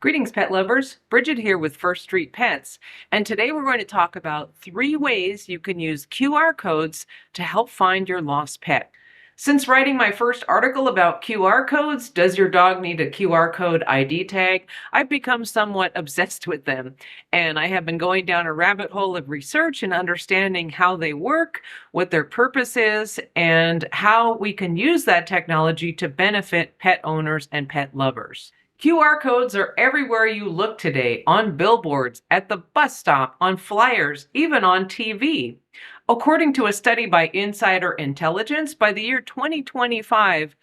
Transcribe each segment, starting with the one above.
Greetings, pet lovers. Bridget here with First Street Pets. And today we're going to talk about 3 ways you can use QR codes to help find your lost pet. Since writing my first article about QR codes, does your dog need a QR code ID tag? I've become somewhat obsessed with them. And I have been going down a rabbit hole of research and understanding how they work, what their purpose is, and how we can use that technology to benefit pet owners and pet lovers. QR codes are everywhere you look today, on billboards, at the bus stop, on flyers, even on TV. According to a study by Insider Intelligence, by the year 2025,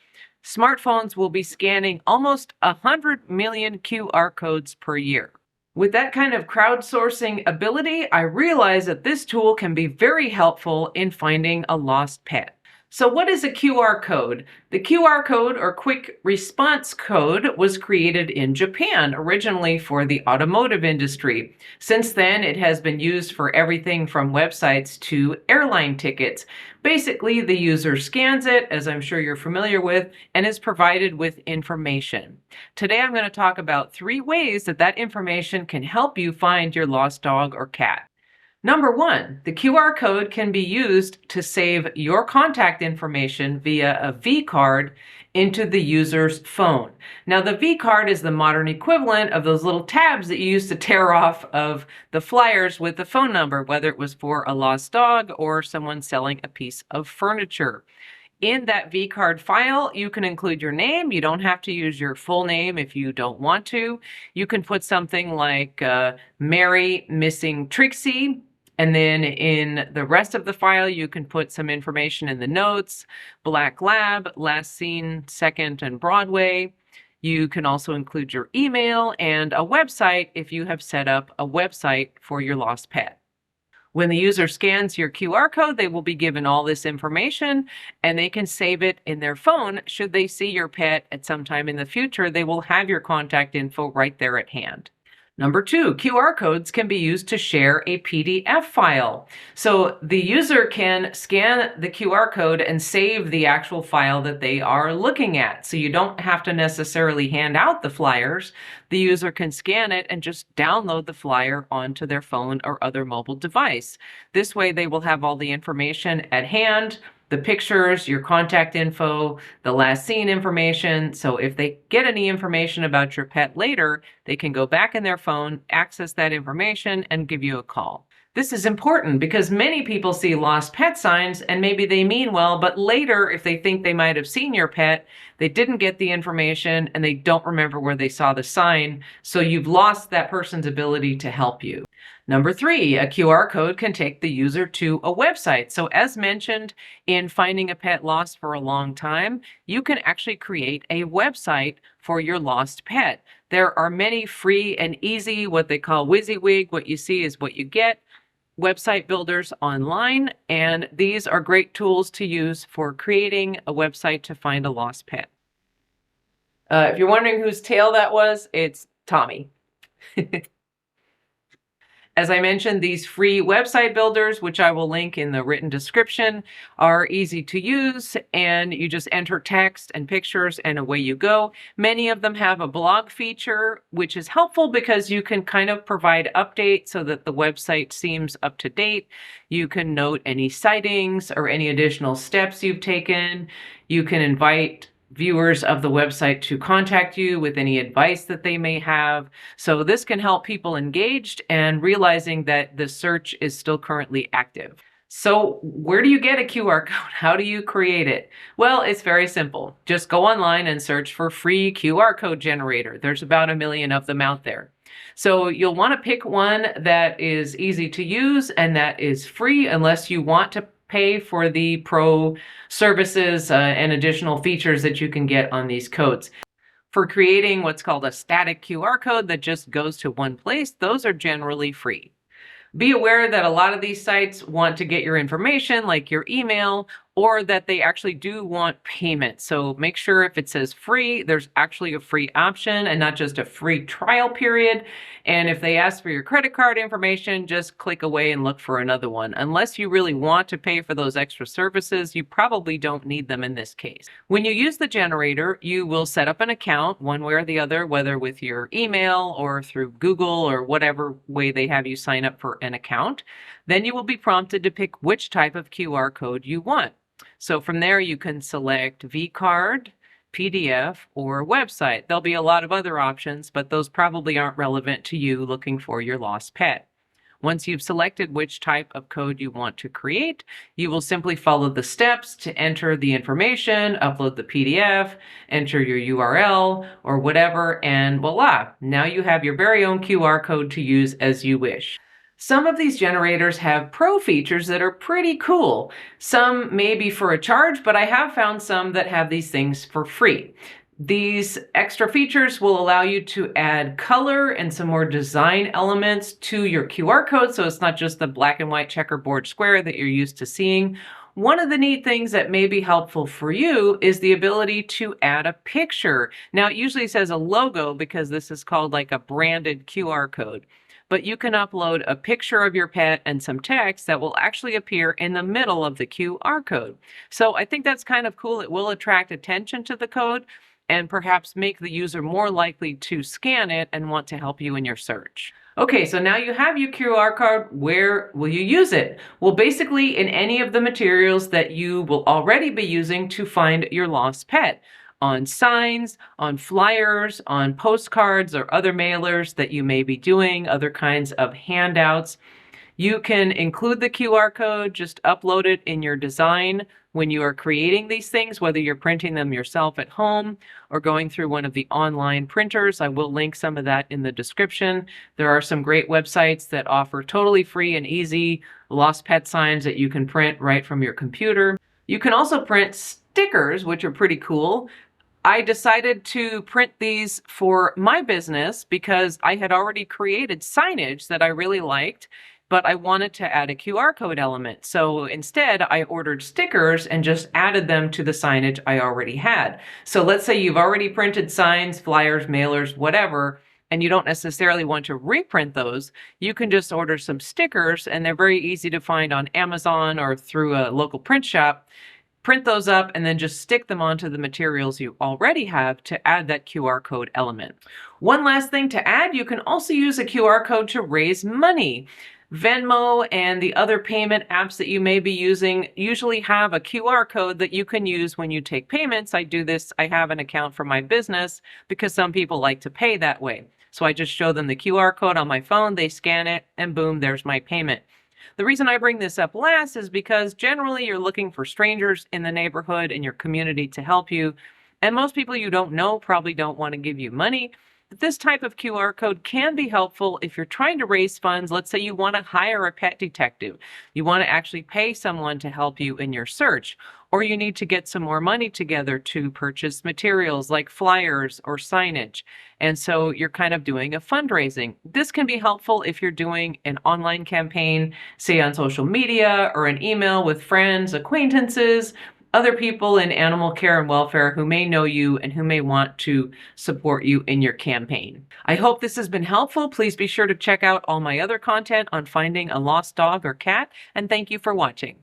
smartphones will be scanning almost 100 million QR codes per year. With that kind of crowdsourcing ability, I realize that this tool can be very helpful in finding a lost pet. So what is a QR code? The QR code, or quick response code, was created in Japan, originally for the automotive industry. Since then, it has been used for everything from websites to airline tickets. Basically, the user scans it, as I'm sure you're familiar with, and is provided with information. Today, I'm going to talk about 3 ways that information can help you find your lost dog or cat. Number 1, the QR code can be used to save your contact information via a V-card into the user's phone. Now, the V-card is the modern equivalent of those little tabs that you used to tear off of the flyers with the phone number, whether it was for a lost dog or someone selling a piece of furniture. In that V-card file, you can include your name. You don't have to use your full name if you don't want to. You can put something like Mary missing Trixie. And then in the rest of the file, you can put some information in the notes, Black Lab, last seen 2nd and Broadway. You can also include your email and a website if you have set up a website for your lost pet. When the user scans your QR code, they will be given all this information and they can save it in their phone. Should they see your pet at some time in the future, they will have your contact info right there at hand. Number 2, QR codes can be used to share a PDF file. So the user can scan the QR code and save the actual file that they are looking at. So you don't have to necessarily hand out the flyers. The user can scan it and just download the flyer onto their phone or other mobile device. This way they will have all the information at hand, the pictures, your contact info, the last seen information. So if they get any information about your pet later, they can go back in their phone, access that information, and give you a call. This is important because many people see lost pet signs and maybe they mean well, but later, if they think they might have seen your pet, they didn't get the information and they don't remember where they saw the sign. So you've lost that person's ability to help you. Number 3, a QR code can take the user to a website. So as mentioned in Finding a Pet Lost for a Long Time, you can actually create a website for your lost pet. There are many free and easy, what they call WYSIWYG, what you see is what you get, website builders online, and these are great tools to use for creating a website to find a lost pet. If you're wondering whose tail that was, it's Tommy. As I mentioned, these free website builders, which I will link in the written description, are easy to use, and you just enter text and pictures and away you go. Many of them have a blog feature, which is helpful because you can kind of provide updates so that the website seems up to date. You can note any sightings or any additional steps you've taken. You can invite viewers of the website to contact you with any advice that they may have. So this can help people engaged and realizing that the search is still currently active. So where do you get a QR code? How do you create it? Well, it's very simple. Just go online and search for free QR code generator. There's about 1 million of them out there. So you'll want to pick one that is easy to use and that is free, unless you want to pay for the pro services and additional features that you can get on these codes. For creating what's called a static QR code that just goes to one place, those are generally free. Be aware that a lot of these sites want to get your information, like your email or that they actually do want payment. So make sure if it says free, there's actually a free option and not just a free trial period. And if they ask for your credit card information, just click away and look for another one. Unless you really want to pay for those extra services, you probably don't need them in this case. When you use the generator, you will set up an account one way or the other, whether with your email or through Google or whatever way they have you sign up for an account. Then you will be prompted to pick which type of QR code you want. So from there, you can select vCard, PDF, or website. There'll be a lot of other options, but those probably aren't relevant to you looking for your lost pet. Once you've selected which type of code you want to create, you will simply follow the steps to enter the information, upload the PDF, enter your URL or whatever, and voila, now you have your very own QR code to use as you wish. Some of these generators have pro features that are pretty cool. Some may be for a charge, but I have found some that have these things for free. These extra features will allow you to add color and some more design elements to your QR code, so it's not just the black and white checkerboard square that you're used to seeing. One of the neat things that may be helpful for you is the ability to add a picture. Now, it usually says a logo because this is called like a branded QR code. But you can upload a picture of your pet and some text that will actually appear in the middle of the QR code. So I think that's kind of cool. It will attract attention to the code and perhaps make the user more likely to scan it and want to help you in your search. Okay, so now you have your QR code. Where will you use it? Well, basically in any of the materials that you will already be using to find your lost pet. On signs, on flyers, on postcards or other mailers that you may be doing, other kinds of handouts. You can include the QR code, just upload it in your design when you are creating these things, whether you're printing them yourself at home or going through one of the online printers. I will link some of that in the description. There are some great websites that offer totally free and easy lost pet signs that you can print right from your computer. You can also print stickers, which are pretty cool. I decided to print these for my business because I had already created signage that I really liked, but I wanted to add a QR code element. So instead, I ordered stickers and just added them to the signage I already had. So let's say you've already printed signs, flyers, mailers, whatever, and you don't necessarily want to reprint those. You can just order some stickers, and they're very easy to find on Amazon or through a local print shop. Print those up and then just stick them onto the materials you already have to add that QR code element. One last thing to add, you can also use a QR code to raise money. Venmo and the other payment apps that you may be using usually have a QR code that you can use when you take payments. I do this, I have an account for my business because some people like to pay that way. So I just show them the QR code on my phone, they scan it, and boom, there's my payment. The reason I bring this up last is because generally you're looking for strangers in the neighborhood in your community to help you, and most people you don't know probably don't want to give you money. But this type of QR code can be helpful if you're trying to raise funds. Let's say you want to hire a pet detective. You want to actually pay someone to help you in your search, or you need to get some more money together to purchase materials like flyers or signage. And so you're kind of doing a fundraising. This can be helpful if you're doing an online campaign, say on social media or an email with friends, acquaintances, other people in animal care and welfare who may know you and who may want to support you in your campaign. I hope this has been helpful. Please be sure to check out all my other content on finding a lost dog or cat, and thank you for watching.